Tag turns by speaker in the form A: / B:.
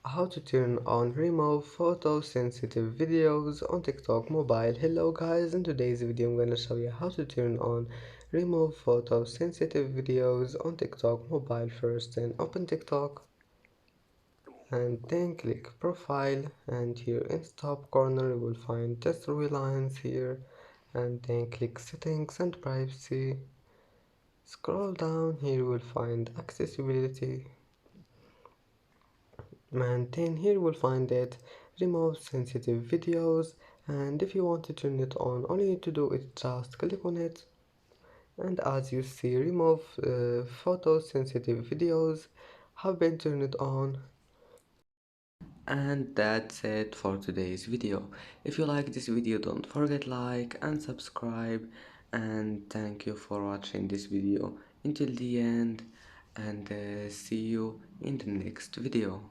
A: how to turn on remove photosensitive videos on TikTok mobile. Hello guys, in today's video I'm gonna show you how to turn on remove photosensitive videos on TikTok mobile. First, then open TikTok and then click profile, and here in the top corner you will find the three lines here, and then click settings and privacy. Scroll down, here you will find accessibility, and then here we'll find that remove sensitive videos, and if you want to turn it on, all you need to do is just click on it, and as you see, remove photo sensitive videos have been turned on. And that's it for today's video. If you like this video, don't forget like and subscribe, and thank you for watching this video until the end, and see you in the next video.